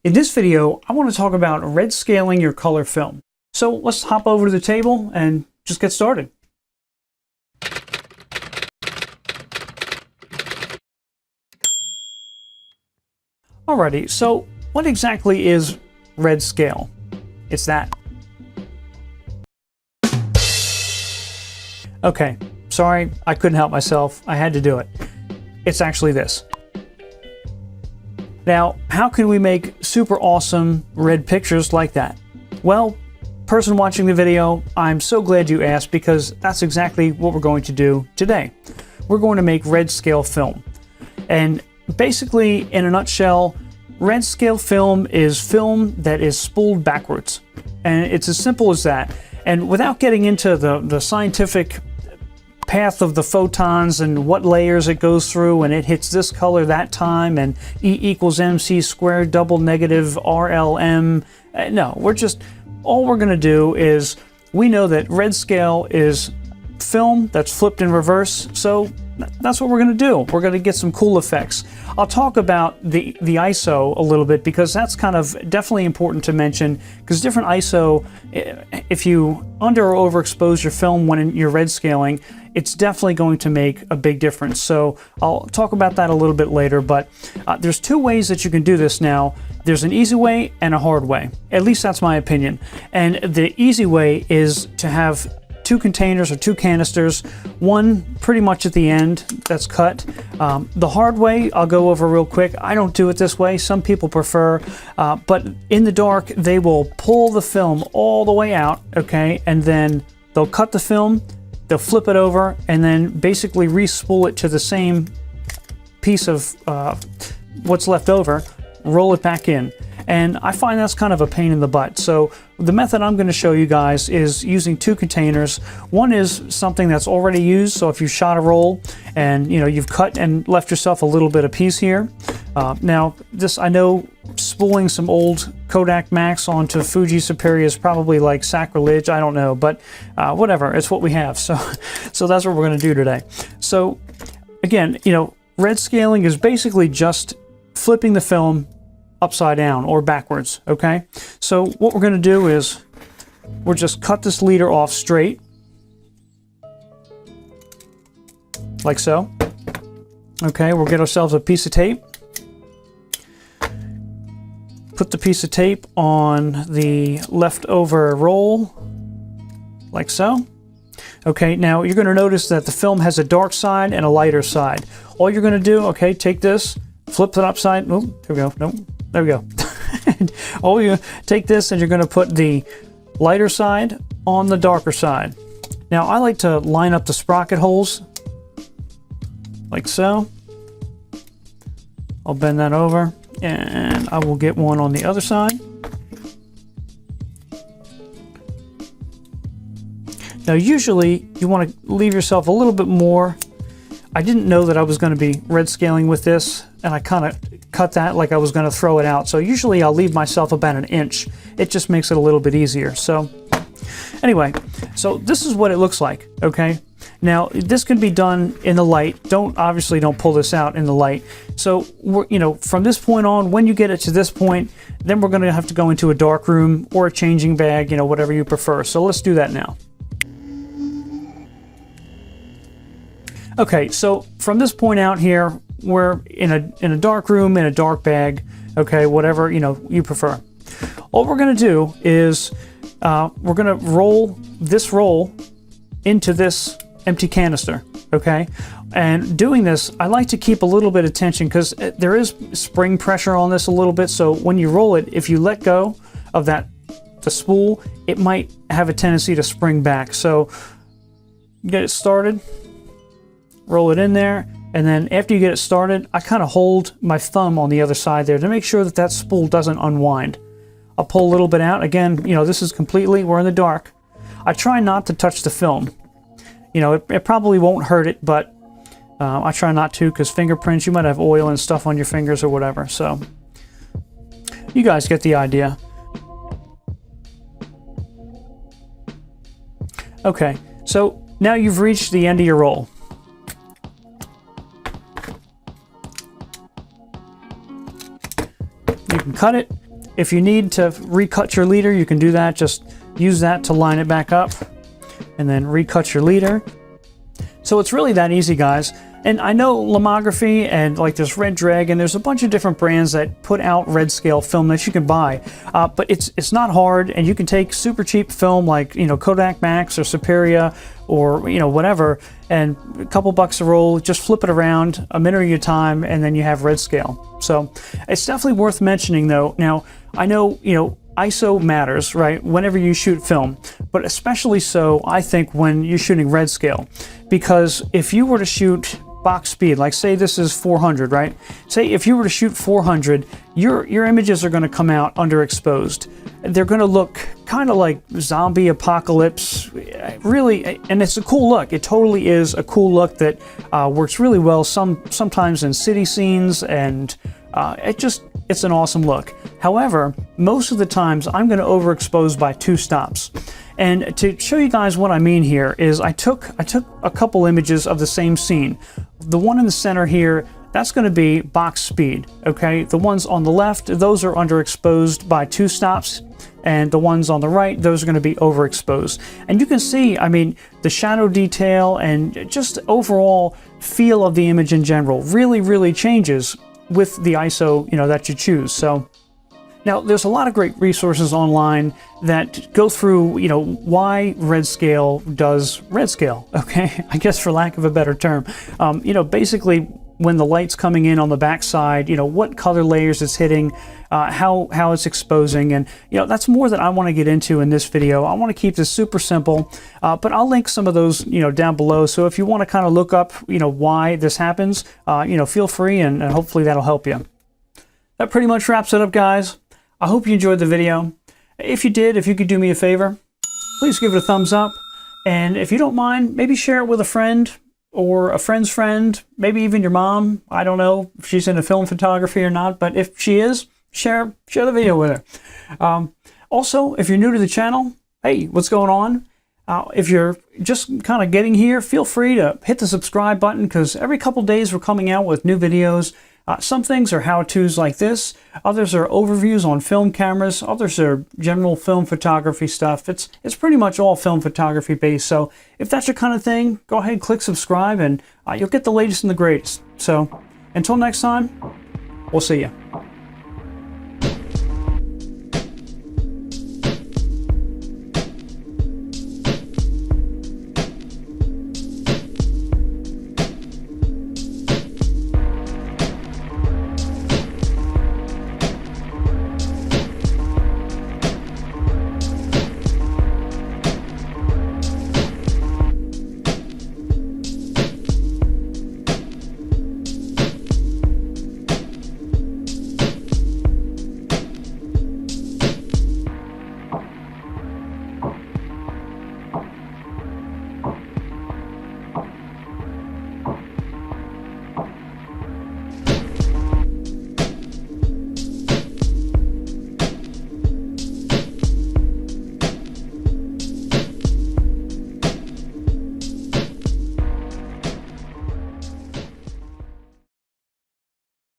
In this video, I want to talk about red scaling your color film. So let's hop over to the table and just get started. Alrighty, so what exactly is Redscale? It's that. Okay, sorry, I couldn't help myself. I had to do it. It's actually this. Now, how can we make super awesome red pictures like that? Well, person watching the video, I'm so glad you asked because that's exactly what we're going to do today. We're going to make Redscale film. And basically, in a nutshell, Redscale film is film that is spooled backwards. And it's as simple as that. And without getting into the scientific path of the photons and what layers it goes through, and it hits this color that time, and E equals MC squared double negative RLM. No, all we're going to do is, we know that Redscale is film that's flipped in reverse, so that's what we're going to do. We're going to get some cool effects. I'll talk about the ISO a little bit because that's kind of definitely important to mention, because different ISO, if you under or overexpose your film when you're red scaling, it's definitely going to make a big difference. So I'll talk about that a little bit later, but there's two ways that you can do this now. There's an easy way and a hard way. At least that's my opinion. And the easy way is to have two containers or two canisters, one pretty much at the end that's cut. The hard way, I'll go over real quick. I don't do it this way. Some people prefer, but in the dark, they will pull the film all the way out, okay? And then they'll cut the film, they'll flip it over, and then basically re-spool it to the same piece of what's left over, roll it back in. And I find that's kind of a pain in the butt. So the method I'm going to show you guys is using two containers. One is something that's already used. So if you shot a roll and you've cut and left yourself a little bit of piece here. Now this, I know spooling some old Kodak Max onto Fuji Superior is probably like sacrilege. I don't know, but whatever, it's what we have. So that's what we're going to do today. So again, red scaling is basically just flipping the film upside down or backwards, okay? So what we're going to do is we'll just cut this leader off straight, like so. Okay, we'll get ourselves a piece of tape. Put the piece of tape on the leftover roll, like so. Okay, now you're going to notice that the film has a dark side and a lighter side. All you're going to do, okay, take this, flip it upside, oh, there we go, nope. There we go. Oh, you take this and you're going to put the lighter side on the darker side. Now, I like to line up the sprocket holes like so. I'll bend that over and I will get one on the other side. Now, usually you want to leave yourself a little bit more. I didn't know that I was going to be red scaling with this, and I kind of cut that like I was going to throw it out. So usually I'll leave myself about an inch. It just makes it a little bit easier. So anyway, so this is what it looks like, okay? Now this can be done in the light. Obviously don't pull this out in the light. So we're, from this point on, when you get it to this point, then we're going to have to go into a dark room or a changing bag, whatever you prefer. So let's do that now. Okay, so from this point out here, we're in a dark room, in a dark bag, okay, whatever you prefer. All we're going to do is we're going to roll this roll into this empty canister, okay? And doing this, I like to keep a little bit of tension because there is spring pressure on this a little bit. So when you roll it, if you let go of the spool, it might have a tendency to spring back. So get it started. Roll it in there, and then after you get it started, I kind of hold my thumb on the other side there to make sure that spool doesn't unwind. I'll pull a little bit out. Again, this is we're in the dark. I try not to touch the film. It probably won't hurt it, but I try not to because fingerprints, you might have oil and stuff on your fingers or whatever. So you guys get the idea. Okay, so now you've reached the end of your roll. You can cut it, if you need to recut your leader, you can do that. Just use that to line it back up and then recut your leader. So it's really that easy, guys. And I know Lomography and like there's Red Dragon, there's a bunch of different brands that put out Redscale film that you can buy, but it's not hard, and you can take super cheap film like, you know, Kodak Max or Superia or, you know, whatever, and a couple bucks a roll, just flip it around a minute of your time, and then you have Redscale. So it's definitely worth mentioning though. Now, I know, you know, ISO matters, right, whenever you shoot film, but especially so, I think, when you're shooting Redscale, because if you were to shoot box speed, like say this is 400, right? Say if you were to shoot 400, your images are going to come out underexposed. They're going to look kind of like zombie apocalypse, really, and it's a cool look. It totally is a cool look that works really well sometimes in city scenes, and it's an awesome look. However, most of the times I'm going to overexpose by 2 stops. And to show you guys what I mean here is I took a couple images of the same scene. The one in the center here, that's going to be box speed, okay? The ones on the left, those are underexposed by 2 stops, and the ones on the right, those are going to be overexposed. And you can see, I mean, the shadow detail and just overall feel of the image in general really changes with the ISO, you know, that you choose. So now there's a lot of great resources online that go through, you know, why Redscale does Redscale, okay? I guess for lack of a better term. You know, basically when the light's coming in on the backside, you know, what color layers it's hitting, how it's exposing, and, you know, that's more that I want to get into in this video. I want to keep this super simple, but I'll link some of those, you know, down below. So if you want to kind of look up, you know, why this happens, you know, feel free, and hopefully that'll help you. That pretty much wraps it up, guys. I hope you enjoyed the video. If you did, if you could do me a favor, please give it a thumbs up. And if you don't mind, maybe share it with a friend or a friend's friend, maybe even your mom. I don't know if she's into film photography or not, but if she is, share the video with her. Also, if you're new to the channel, hey, what's going on? If you're just kind of getting here, feel free to hit the subscribe button, because every couple days we're coming out with new videos. Some things are how-tos like this, others are overviews on film cameras, others are general film photography stuff. It's pretty much all film photography based, so if that's your kind of thing, go ahead and click subscribe, and you'll get the latest and the greatest. So until next time, we'll see you.